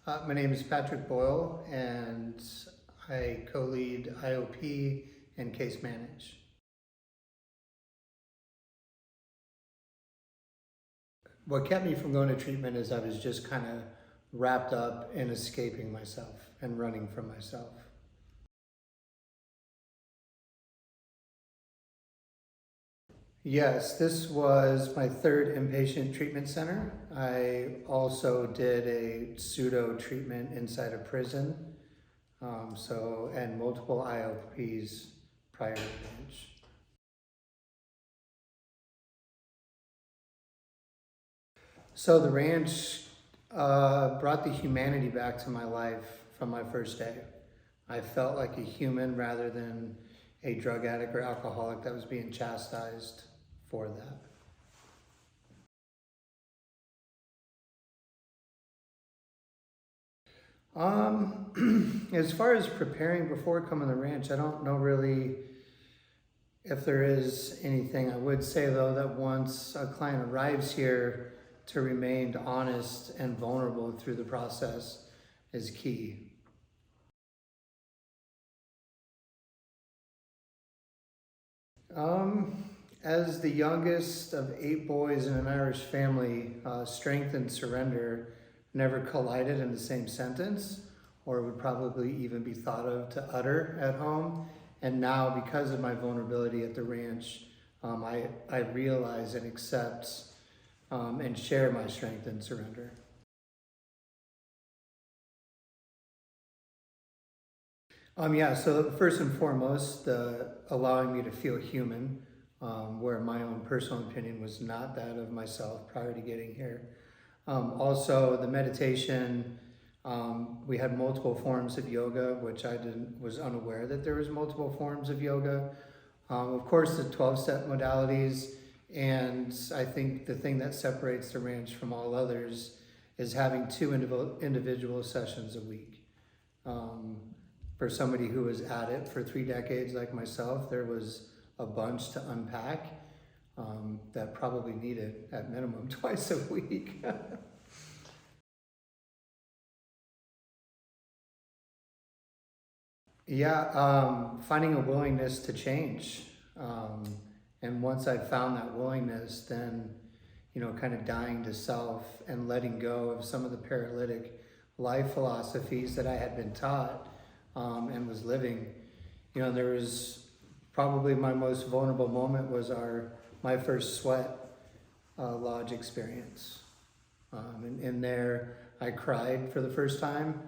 My name is Patrick Boyle, and I co-lead IOP and case manage. What kept me from going to treatment is I was just kind of wrapped up in escaping myself and running from myself. Yes, this was my third inpatient treatment center. I also did a pseudo treatment inside a prison, and multiple IOPs prior to bench. So the ranch brought the humanity back to my life from my first day. I felt like a human rather than a drug addict or alcoholic that was being chastised for that. As far as preparing before coming to the ranch, I don't know really if there is anything. I would say though that once a client arrives here, to remain honest and vulnerable through the process is key. As the youngest of 8 boys in an Irish family, strength and surrender never collided in the same sentence, or would probably even be thought of to utter at home. And now, because of my vulnerability at the ranch, I realize and accept and share my strength and surrender. Yeah, so first and foremost, allowing me to feel human, where my own personal opinion was not that of myself prior to getting here. Also, the meditation, we had multiple forms of yoga, which was unaware that there was multiple forms of yoga. Of course, the 12-step modalities, and I think the thing that separates the ranch from all others is having 2 individual sessions a week. For somebody who was at it for 3 decades like myself, there was a bunch to unpack that probably needed at minimum twice a week. Yeah, finding a willingness to change. And once I found that willingness, then, kind of dying to self and letting go of some of the paralytic life philosophies that I had been taught and was living. There was probably my most vulnerable moment was my first sweat lodge experience. And in there, I cried for the first time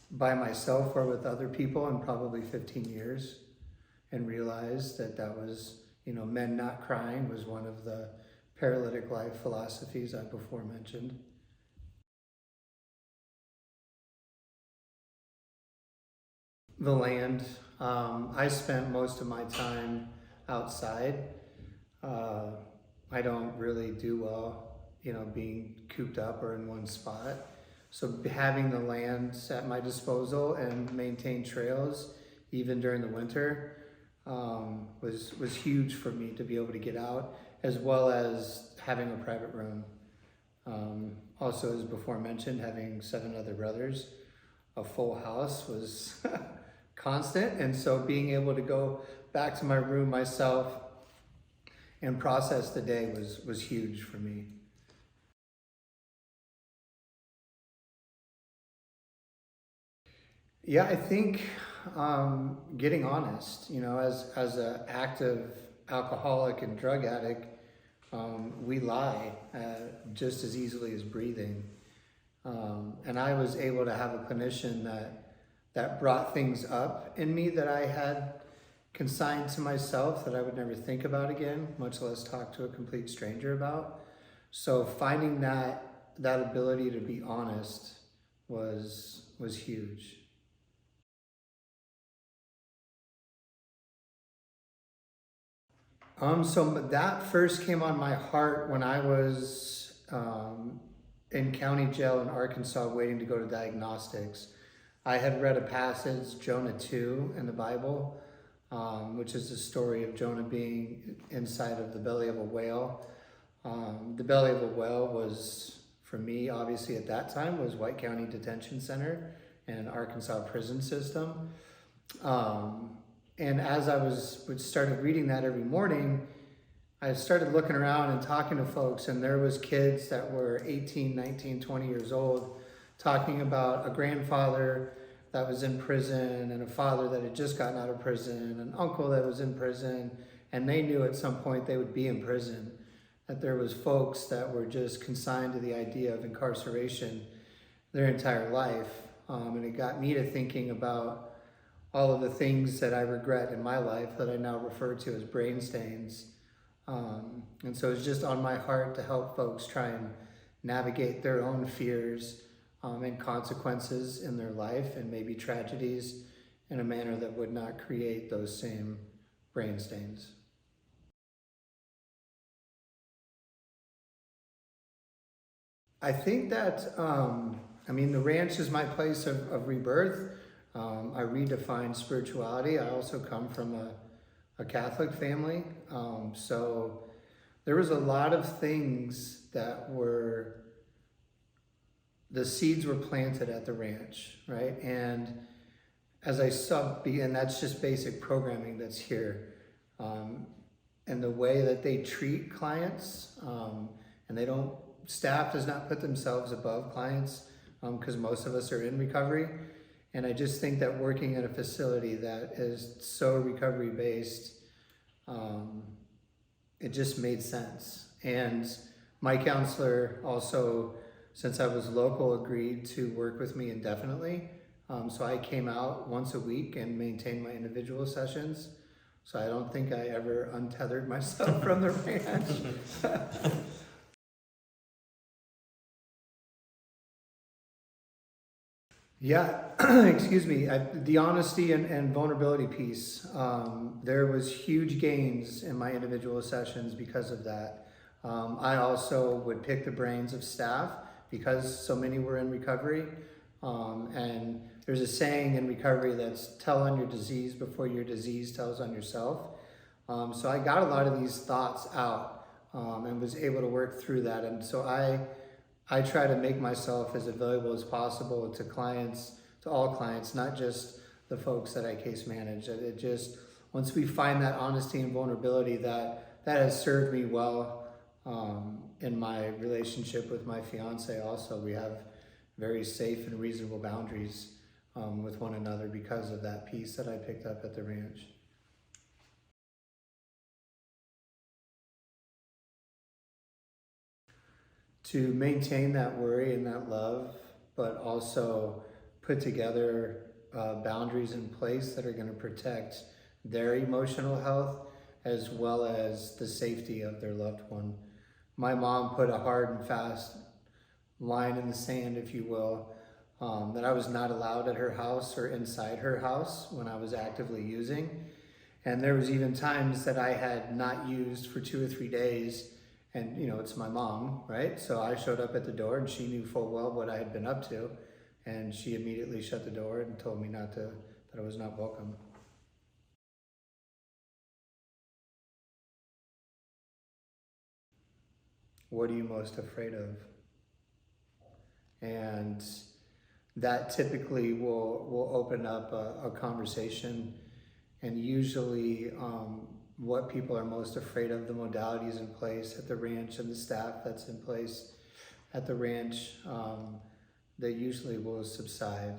by myself or with other people in probably 15 years, and realized that was, men not crying was one of the paralytic life philosophies I before mentioned. The land. I spent most of my time outside. I don't really do well, being cooped up or in one spot. So having the land at my disposal and maintain trails, even during the winter, was huge for me to be able to get out, as well as having a private room. Also, as before mentioned, having 7 other brothers, a full house was constant. And so being able to go back to my room myself and process the day was huge for me. Yeah, I think getting honest, as an active alcoholic and drug addict, we lie just as easily as breathing. And I was able to have a clinician that brought things up in me that I had consigned to myself that I would never think about again, much less talk to a complete stranger about. So finding that ability to be honest was huge. So that first came on my heart when I was in county jail in Arkansas waiting to go to diagnostics. I had read a passage, Jonah 2, in the Bible, which is the story of Jonah being inside of the belly of a whale. The belly of a whale was for me, obviously at that time, was White County Detention Center and Arkansas prison system. And as I started reading that every morning, I started looking around and talking to folks, and there was kids that were 18, 19, 20 years old talking about a grandfather that was in prison and a father that had just gotten out of prison, an uncle that was in prison, and they knew at some point they would be in prison, that there was folks that were just consigned to the idea of incarceration their entire life. And it got me to thinking about all of the things that I regret in my life that I now refer to as brain stains. And so it's just on my heart to help folks try and navigate their own fears and consequences in their life, and maybe tragedies, in a manner that would not create those same brain stains. I think that, the ranch is my place of rebirth. I redefine spirituality. I also come from a Catholic family. So there was a lot of things that the seeds were planted at the ranch, right? And as I and that's just basic programming that's here. And the way that they treat clients, and staff does not put themselves above clients, because most of us are in recovery. And I just think that working at a facility that is so recovery based, it just made sense. And my counselor also, since I was local, agreed to work with me indefinitely. So I came out once a week and maintained my individual sessions. So I don't think I ever untethered myself from the ranch. Yeah, excuse me. The honesty and vulnerability piece. There was huge gains in my individual sessions because of that. I also would pick the brains of staff because so many were in recovery. And there's a saying in recovery that's tell on your disease before your disease tells on yourself. So I got a lot of these thoughts out and was able to work through that. And so I try to make myself as available as possible to clients, to all clients, not just the folks that I case manage. It just, once we find that honesty and vulnerability, that has served me well in my relationship with my fiance. Also, we have very safe and reasonable boundaries with one another because of that piece that I picked up at the ranch. To maintain that worry and that love, but also put together boundaries in place that are going to protect their emotional health as well as the safety of their loved one. My mom put a hard and fast line in the sand, if you will, that I was not allowed at her house or inside her house when I was actively using. And there was even times that I had not used for 2 or 3 days. And, it's my mom, right? So I showed up at the door and she knew full well what I had been up to. And she immediately shut the door and told me that I was not welcome. What are you most afraid of? And that typically will open up a conversation. And usually what people are most afraid of, the modalities in place at the ranch and the staff that's in place at the ranch, they usually will subside.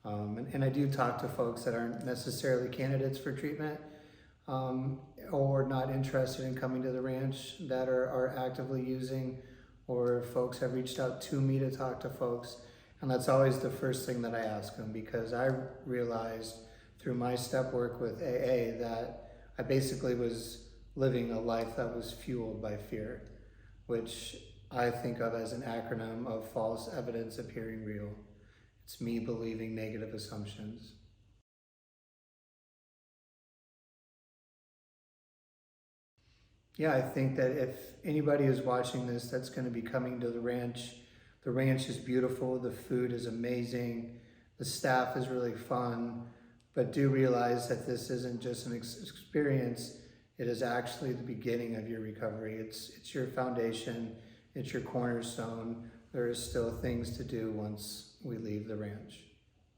And I do talk to folks that aren't necessarily candidates for treatment or not interested in coming to the ranch that are actively using, or folks have reached out to me to talk to folks. And that's always the first thing that I ask them, because I realized through my step work with AA that I basically was living a life that was fueled by fear, which I think of as an acronym of false evidence appearing real. It's me believing negative assumptions. Yeah, I think that if anybody is watching this that's going to be coming to the ranch is beautiful, the food is amazing, the staff is really fun, but do realize that this isn't just an experience, it is actually the beginning of your recovery. It's your foundation, it's your cornerstone there is still things to do once we leave the ranch.